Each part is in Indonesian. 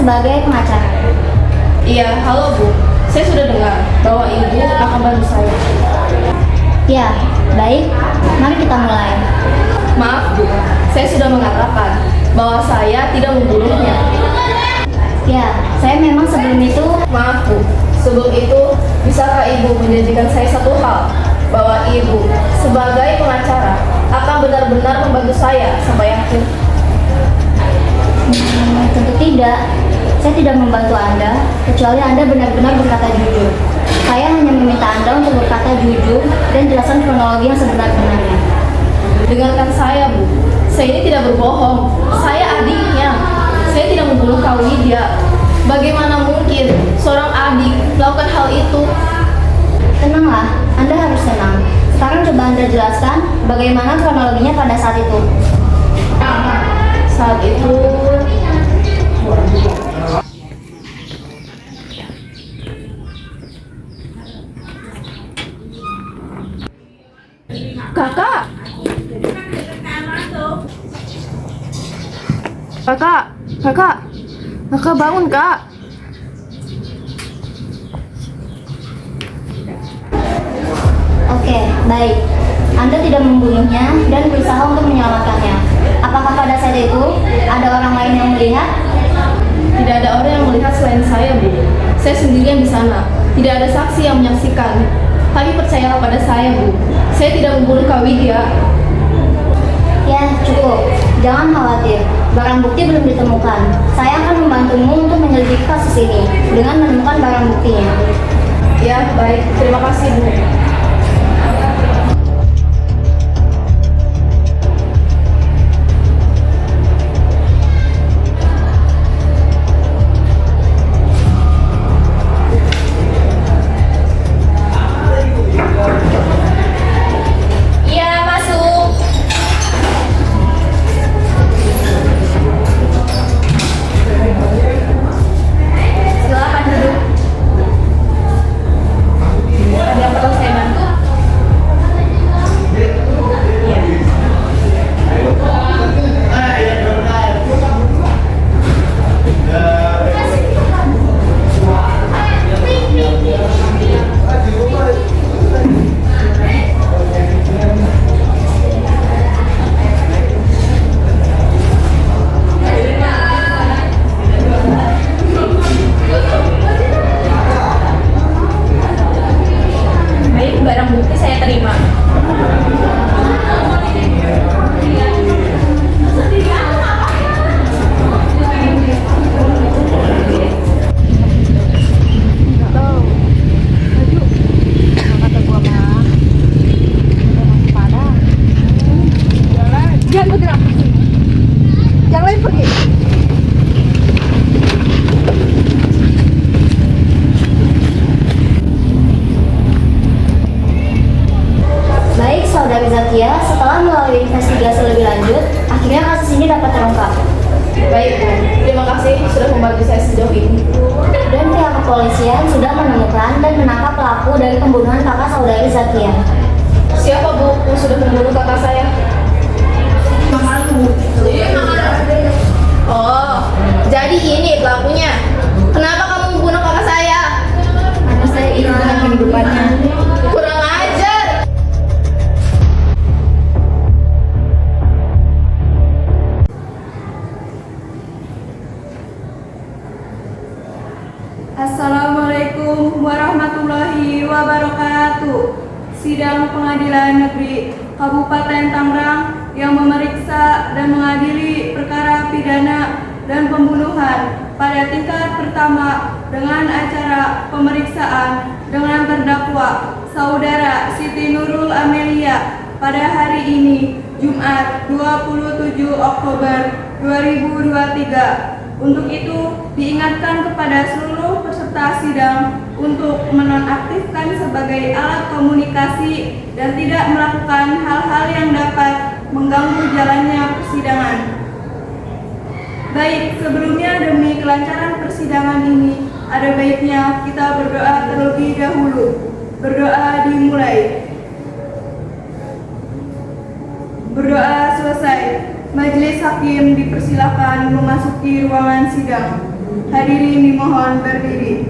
sebagai pengacara. Iya, halo Bu. Saya sudah dengar bahwa Ibu akan bantu saya. Ya, baik. Mari kita mulai. Maaf Bu, saya sudah mengatakan bahwa saya tidak membunuhnya. Ya, saya memang sebelum itu... Maaf Bu, sebelum itu bisakah Ibu menjanjikan saya satu hal, bahwa Ibu sebagai pengacara akan benar-benar membantu saya sampai akhir? Tentu tidak. Saya tidak membantu Anda, kecuali Anda benar-benar berkata jujur. Saya hanya meminta Anda untuk berkata jujur dan jelaskan kronologi yang sebenar-benarnya. Dengarkan saya Bu, saya ini tidak berbohong. Saya adiknya. Saya tidak membunuh Kak Widya. Bagaimana mungkin seorang adik melakukan hal itu? Tenanglah, Anda harus tenang. Sekarang coba Anda jelaskan bagaimana kronologinya pada saat itu. Saat itu Kakak! Kakak! Kakak! Kakak bangun, Kak! Oke, baik. Anda tidak membunuhnya dan berusaha untuk menyelamatkannya. Apakah pada saat itu ada orang lain yang melihat? Tidak ada orang yang melihat selain saya, Bu. Saya sendirian di sana. Tidak ada saksi yang menyaksikan. Tapi percayalah pada saya, Bu. Saya tidak membunuh Kak Widya. Ya, cukup. Jangan khawatir. Barang bukti belum ditemukan. Saya akan membantumu untuk menyelidiki kasus ini dengan menemukan barang buktinya. Ya, baik. Terima kasih, Bu. Barang bukti saya terima. Jangan bergerak. Yang lain pergi. Baik, Saudari Zakia, setelah melalui investigasi lebih lanjut, akhirnya kasus ini dapat terungkap. Baik, Bu. Terima kasih sudah membantu saya sejauh ini. Dan pihak kepolisian sudah menemukan dan menangkap pelaku dari pembunuhan kakak Saudari Zakia. Siapa, Bu, yang sudah membunuh kakak saya? Oh, jadi ini pelakunya. Kenapa kamu membunuh kakak saya? Karena saya ingin dengan kehidupannya. Kurang ajar. Assalamualaikum warahmatullahi wabarakatuh. Sidang Pengadilan Negeri Kabupaten Tangerang yang memeriksa dan mengadili perkara pidana dan pembunuhan pada tingkat pertama dengan acara pemeriksaan dengan terdakwa Saudara Siti Nurul Amelia pada hari ini, Jumat 27 Oktober 2023. Untuk itu, diingatkan kepada seluruh peserta sidang untuk menonaktifkan sebagai alat komunikasi dan tidak melakukan hal-hal yang dapat mengganggu jalannya persidangan. Baik, sebelumnya demi kelancaran persidangan ini, ada baiknya kita berdoa terlebih dahulu. Berdoa dimulai. Berdoa selesai. Majelis hakim dipersilakan memasuki ruangan sidang. Hadirin dimohon berdiri.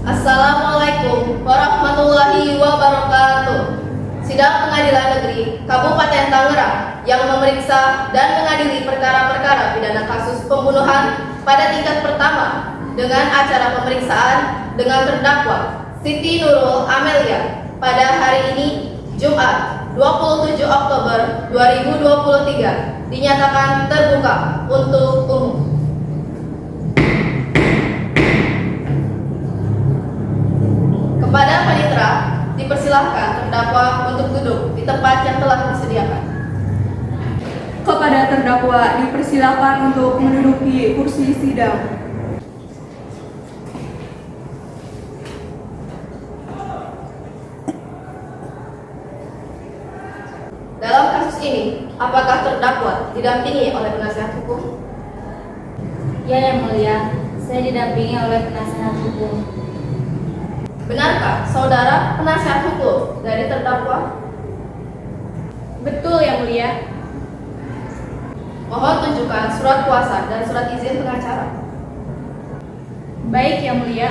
Assalamualaikum warahmatullahi wabarakatuh. Sidang Pengadilan Negeri Kabupaten Tangerang yang memeriksa dan mengadili perkara-perkara pidana kasus pembunuhan pada tingkat pertama dengan acara pemeriksaan dengan terdakwa Siti Nurul Amelia pada hari ini Jumat 27 Oktober 2023 dinyatakan terbuka untuk umum. Kepada panitera dipersilahkan terdakwa untuk duduk di tempat yang telah disediakan. Kepada terdakwa dipersilakan untuk menduduki kursi sidang. Dalam kasus ini, apakah terdakwa didampingi oleh penasihat hukum? Ya, Yang Mulia, saya didampingi oleh penasihat hukum. Benarkah saudara penasihat hukum dari terdakwa? Betul, Yang Mulia. Mohon tunjukkan surat kuasa dan surat izin pengacara. Baik, Yang Mulia.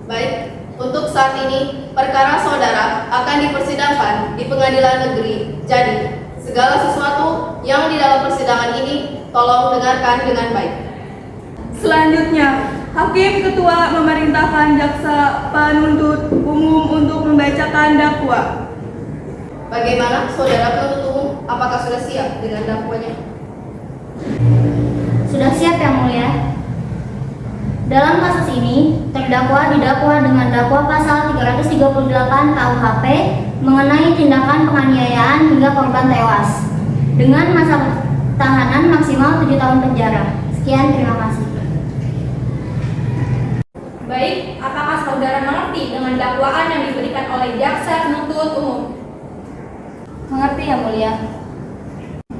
Baik, untuk saat ini perkara saudara akan dipersidangkan di Pengadilan Negeri. Jadi, segala sesuatu yang di dalam persidangan ini tolong dengarkan dengan baik. Selanjutnya, Hakim Ketua memerintahkan jaksa penuntut umum untuk membacakan dakwa. Bagaimana saudara penuntut umum? Apakah sudah siap dengan dakwanya? Sudah siap, Yang Mulia. Dalam kasus ini, terdakwa didakwa dengan dakwa pasal 338 KUHP mengenai tindakan penganiayaan hingga korban tewas dengan masa tahanan maksimal 7 tahun penjara. Sekian, terima kasih. Baik, apakah saudara mengerti dengan dakwaan yang diberikan oleh jaksa penuntut umum? Mengerti, Yang Mulia.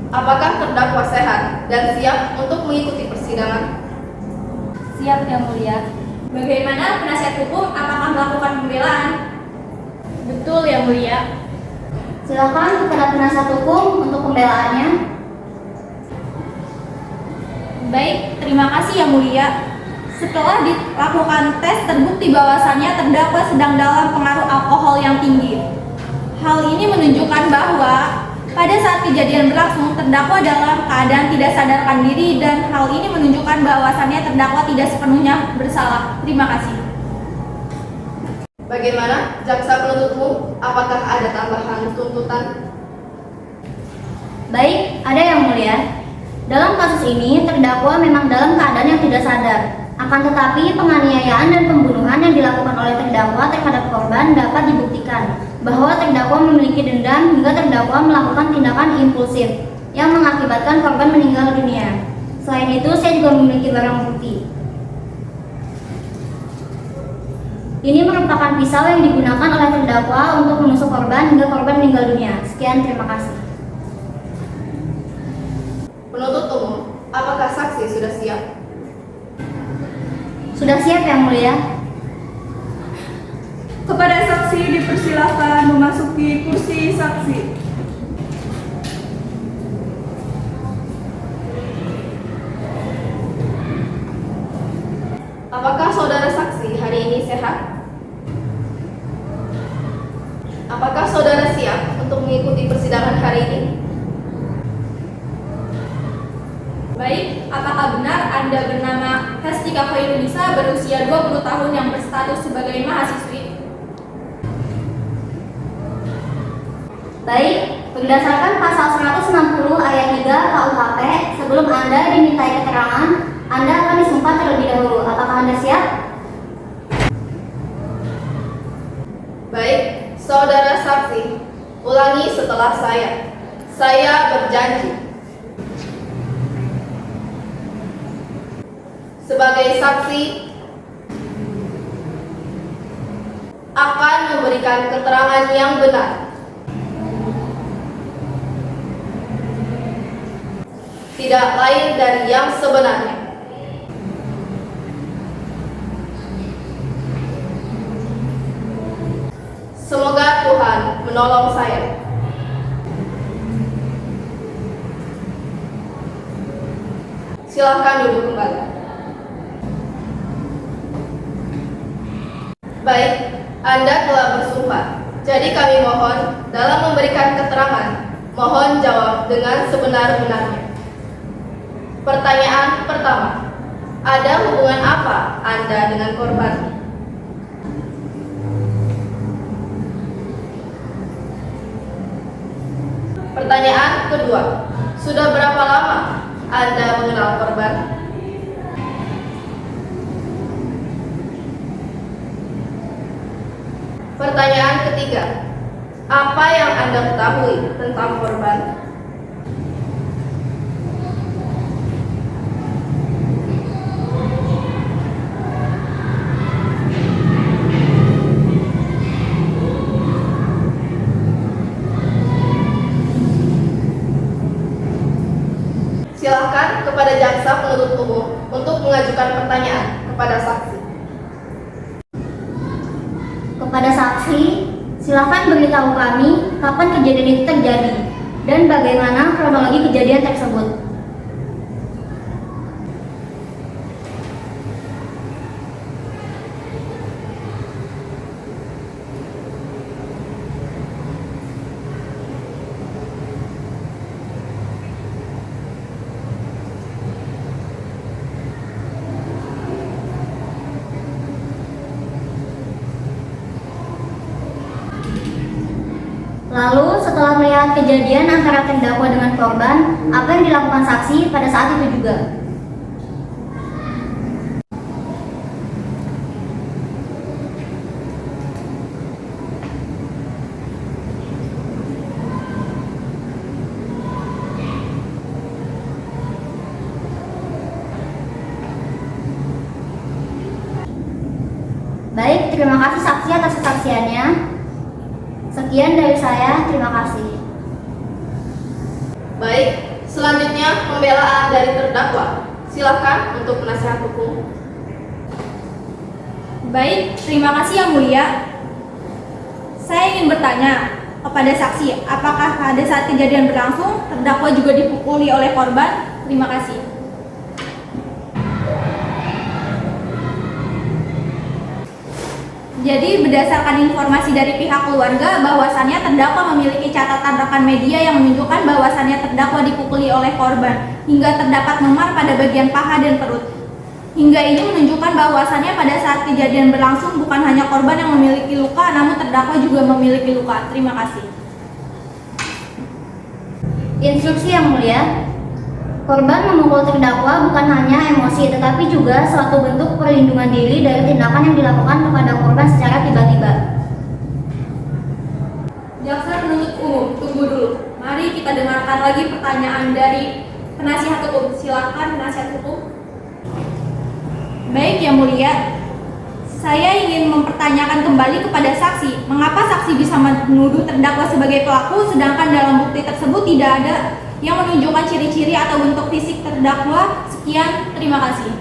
Apakah terdakwa sehat dan siap untuk mengikuti persidangan? Siap, Yang Mulia. Bagaimana penasihat hukum apakah melakukan pembelaan? Betul, Yang Mulia. Silakan kepada penasihat hukum untuk pembelaannya. Baik, terima kasih Yang Mulia. Setelah dilakukan tes, terbukti bahwasannya terdakwa sedang dalam pengaruh alkohol yang tinggi. Hal ini menunjukkan bahwa pada saat kejadian berlangsung, terdakwa dalam keadaan tidak sadarkan diri dan hal ini menunjukkan bahwasannya terdakwa tidak sepenuhnya bersalah. Terima kasih. Bagaimana jaksa penuntut umum? Apakah ada tambahan tuntutan? Baik, ada Yang Mulia. Dalam kasus ini, terdakwa memang dalam keadaan yang tidak sadar. Akan tetapi, penganiayaan dan pembunuhan yang dilakukan oleh terdakwa terhadap korban dapat dibuktikan bahwa terdakwa memiliki dendam hingga terdakwa melakukan tindakan impulsif yang mengakibatkan korban meninggal dunia. Selain itu, saya juga memiliki barang bukti. Ini merupakan pisau yang digunakan oleh terdakwa untuk menusuk korban hingga korban meninggal dunia. Sekian, terima kasih. Penuntut umum, apakah saksi sudah siap? Sudah siap, Yang Mulia. Kepada saksi dipersilakan memasuki kursi saksi. Apakah saudara saksi hari ini sehat? Apakah saudara siap untuk mengikuti persidangan hari ini? Baik, apakah benar Anda bernama Hestika Khairunisa berusia 20 tahun yang berstatus sebagai mahasiswi? Baik, berdasarkan pasal 160 ayat 3 KUHP, sebelum Anda dimintai keterangan, Anda akan disumpah terlebih dahulu. Apakah Anda siap? Baik, saudara saksi, setelah saya. Saya berjanji sebagai saksi akan memberikan keterangan yang benar, tidak lain dari yang sebenarnya. Semoga Tuhan menolong saya. Silahkan duduk kembali. Baik, Anda telah bersumpah. Jadi kami mohon dalam memberikan keterangan, mohon jawab dengan sebenar-benarnya. Pertanyaan pertama, ada hubungan apa Anda dengan korban? Pertanyaan kedua, sudah berapa lama Anda mengenal korban? Pertanyaan ketiga, apa yang Anda ketahui tentang korban? Silakan kepada jaksa penuntut umum untuk mengajukan pertanyaan kepada saksi. Kepada saksi, silakan beritahu kami kapan kejadian itu terjadi dan bagaimana kronologi kejadian tersebut. Lalu setelah melihat kejadian antara terdakwa dengan korban, apa yang dilakukan saksi pada saat itu juga? Baik, terima kasih saksi atas kesaksiannya. Sekian dari saya, terima kasih. Baik, selanjutnya pembelaan dari terdakwa. Silakan untuk penasihat hukum. Baik, terima kasih Yang Mulia. Saya ingin bertanya kepada saksi, apakah pada saat kejadian berlangsung terdakwa juga dipukuli oleh korban? Terima kasih. Jadi berdasarkan informasi dari pihak keluarga bahwasannya terdakwa memiliki catatan rekan media yang menunjukkan bahwasannya terdakwa dipukuli oleh korban hingga terdapat memar pada bagian paha dan perut. Hingga ini menunjukkan bahwasannya pada saat kejadian berlangsung bukan hanya korban yang memiliki luka, namun terdakwa juga memiliki luka. Terima kasih. Instruksi Yang Mulia, korban memukul terdakwa bukan hanya emosi, tetapi juga suatu bentuk perlindungan diri dari tindakan yang dilakukan kepada korban secara tiba-tiba. Jaksa penuntut umum, tunggu dulu. Mari kita dengarkan lagi pertanyaan dari penasihat hukum. Silakan penasihat hukum. Baik Yang Mulia, saya ingin mempertanyakan kembali kepada saksi, mengapa saksi bisa menuduh terdakwa sebagai pelaku sedangkan dalam bukti tersebut tidak ada yang menunjukkan ciri-ciri atau bentuk fisik terdakwa? Sekian, terima kasih.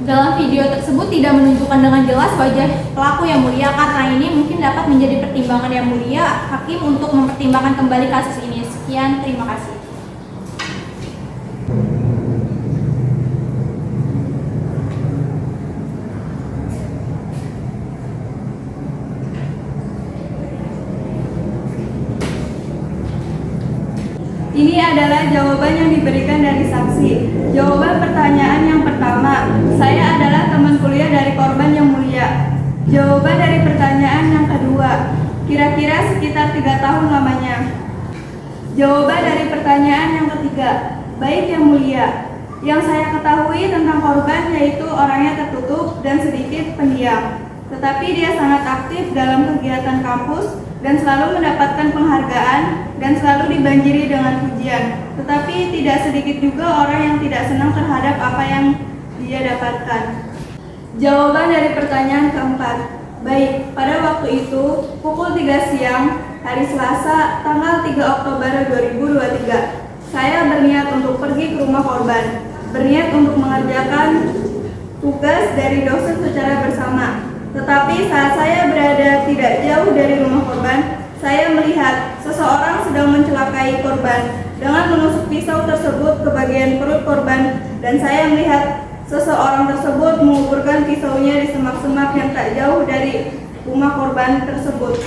Dalam video tersebut tidak menunjukkan dengan jelas wajah pelaku yang mulia, karena ini mungkin dapat menjadi pertimbangan yang mulia hakim untuk mempertimbangkan kembali kasus ini. Sekian, terima kasih. Ini adalah jawaban yang diberikan dari saksi. Jawaban pertanyaan yang pertama, saya adalah teman kuliah dari korban yang mulia. Jawaban dari pertanyaan yang kedua, kira-kira sekitar 3 tahun lamanya. Jawaban dari pertanyaan yang ketiga, baik yang mulia. Yang saya ketahui tentang korban yaitu orangnya tertutup dan sedikit pendiam. Tetapi dia sangat aktif dalam kegiatan kampus dan selalu mendapatkan penghargaan dan selalu dibanjiri dengan pujian. Tetapi tidak sedikit juga orang yang tidak senang terhadap apa yang dia dapatkan. Jawaban dari pertanyaan keempat, baik, pada waktu itu pukul 3 siang hari Selasa tanggal 3 Oktober 2023, saya berniat untuk pergi ke rumah korban, berniat untuk mengerjakan tugas dari dosen secara bersama. Tetapi saat saya berada tidak jauh dari rumah korban, saya melihat seseorang sedang mencelakai korban dengan menusuk pisau tersebut ke bagian perut korban, dan saya melihat seseorang tersebut menguburkan pisaunya di semak-semak yang tak jauh dari rumah korban tersebut.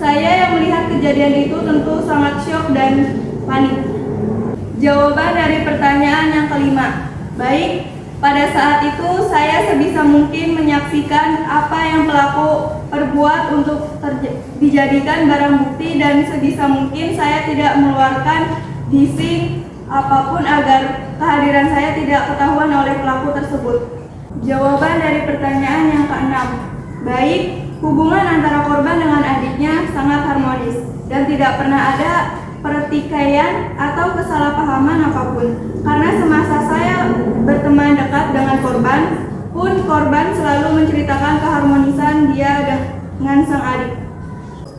Saya yang melihat kejadian itu tentu sangat syok dan panik. Jawaban dari pertanyaan yang kelima, baik, pada saat itu saya sebisa mungkin menyaksikan apa yang pelaku perbuat untuk dijadikan barang bukti, dan sebisa mungkin saya tidak mengeluarkan bising apapun agar kehadiran saya tidak ketahuan oleh pelaku tersebut. Jawaban dari pertanyaan yang keenam, baik, hubungan antara korban dengan adiknya sangat harmonis dan tidak pernah ada pertikaian atau kesalahpahaman apapun. Karena semasa saya berteman dekat dengan korban pun, korban selalu menceritakan keharmonisan dia dengan sang adik.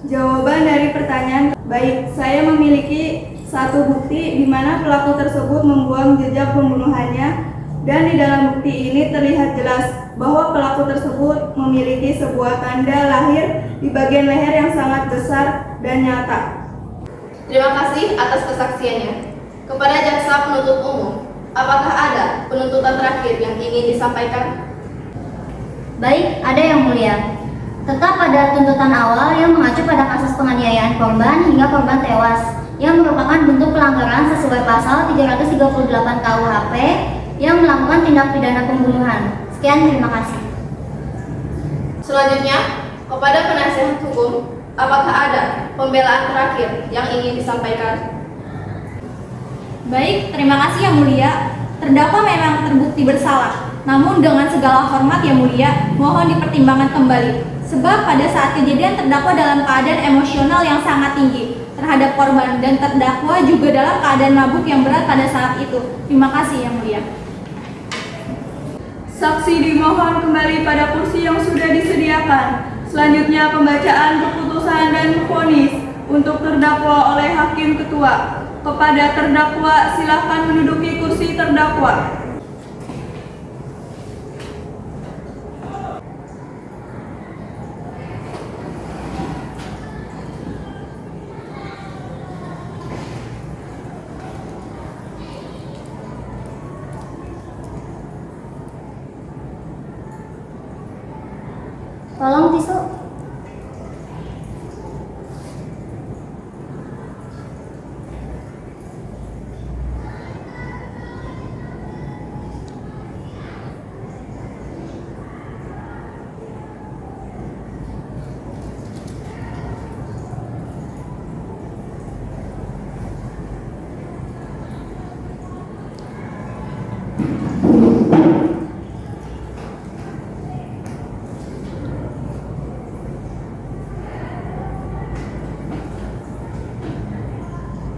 Jawaban dari pertanyaan, baik, saya memiliki satu bukti di mana pelaku tersebut membuang jejak pembunuhannya, dan di dalam bukti ini terlihat jelas bahwa pelaku tersebut memiliki sebuah tanda lahir di bagian leher yang sangat besar dan nyata. Terima kasih atas kesaksiannya. Kepada jaksa penuntut umum, apakah ada penuntutan terakhir yang ingin disampaikan? Baik, ada yang mulia. Tetap pada tuntutan awal yang mengacu pada kasus penganiayaan korban hingga korban tewas, yang merupakan bentuk pelanggaran sesuai pasal 338 KUHP yang melakukan tindak pidana pembunuhan. Sekian, terima kasih. Selanjutnya, kepada penasihat hukum, apakah ada pembelaan terakhir yang ingin disampaikan? Baik, terima kasih yang mulia. Terdakwa memang terbukti bersalah, namun dengan segala hormat yang mulia, mohon dipertimbangkan kembali. Sebab pada saat kejadian terdakwa dalam keadaan emosional yang sangat tinggi terhadap korban, dan terdakwa juga dalam keadaan mabuk yang berat pada saat itu. Terima kasih yang mulia. Saksi dimohon kembali pada kursi yang sudah disediakan. Selanjutnya pembacaan keputusan dan vonis untuk terdakwa oleh Hakim Ketua. Kepada terdakwa, silakan menduduki kursi terdakwa. Tolong tisu.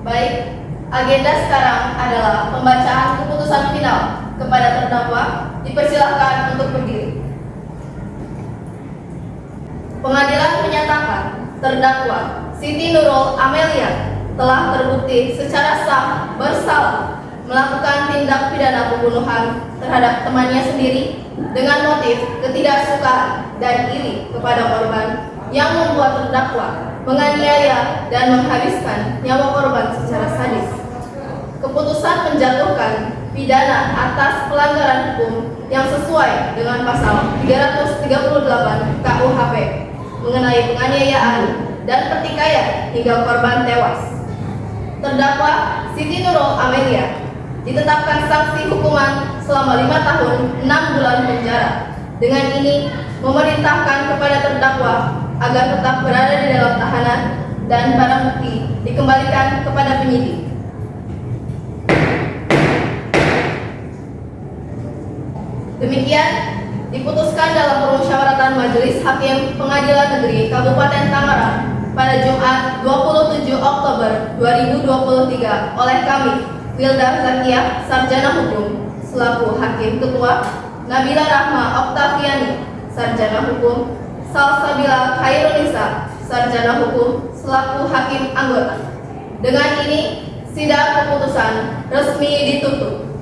Baik, agenda sekarang adalah pembacaan keputusan final. Kepada terdakwa, dipersilahkan untuk berdiri. Pengadilan menyatakan terdakwa Siti Nurul Amelia telah terbukti secara sah bersalah melakukan tindak pidana pembunuhan terhadap temannya sendiri dengan motif ketidaksukaan dan iri kepada korban yang membuat terdakwa menganiaya dan menghabiskan nyawa korban secara sadis. Keputusan menjatuhkan pidana atas pelanggaran hukum yang sesuai dengan pasal 338 KUHP mengenai penganiayaan dan pertikaian hingga korban tewas. Terdakwa Siti Nurul Amelia ditetapkan sanksi hukuman selama 5 tahun 6 bulan penjara. Dengan ini memerintahkan kepada terdakwa agar tetap berada di dalam tahanan dan barang bukti dikembalikan kepada penyidik. Demikian diputuskan dalam permusyawaratan Majelis Hakim Pengadilan Negeri Kabupaten Tangerang pada Jumat 27 Oktober 2023 oleh kami, Wilda Zakia, Sarjana Hukum, selaku Hakim Ketua, Nabila Rahma Oktaviani, Sarjana Hukum, Salsabila Khairunisa, Sarjana Hukum, selaku Hakim Anggota. Dengan ini, sidang keputusan resmi ditutup.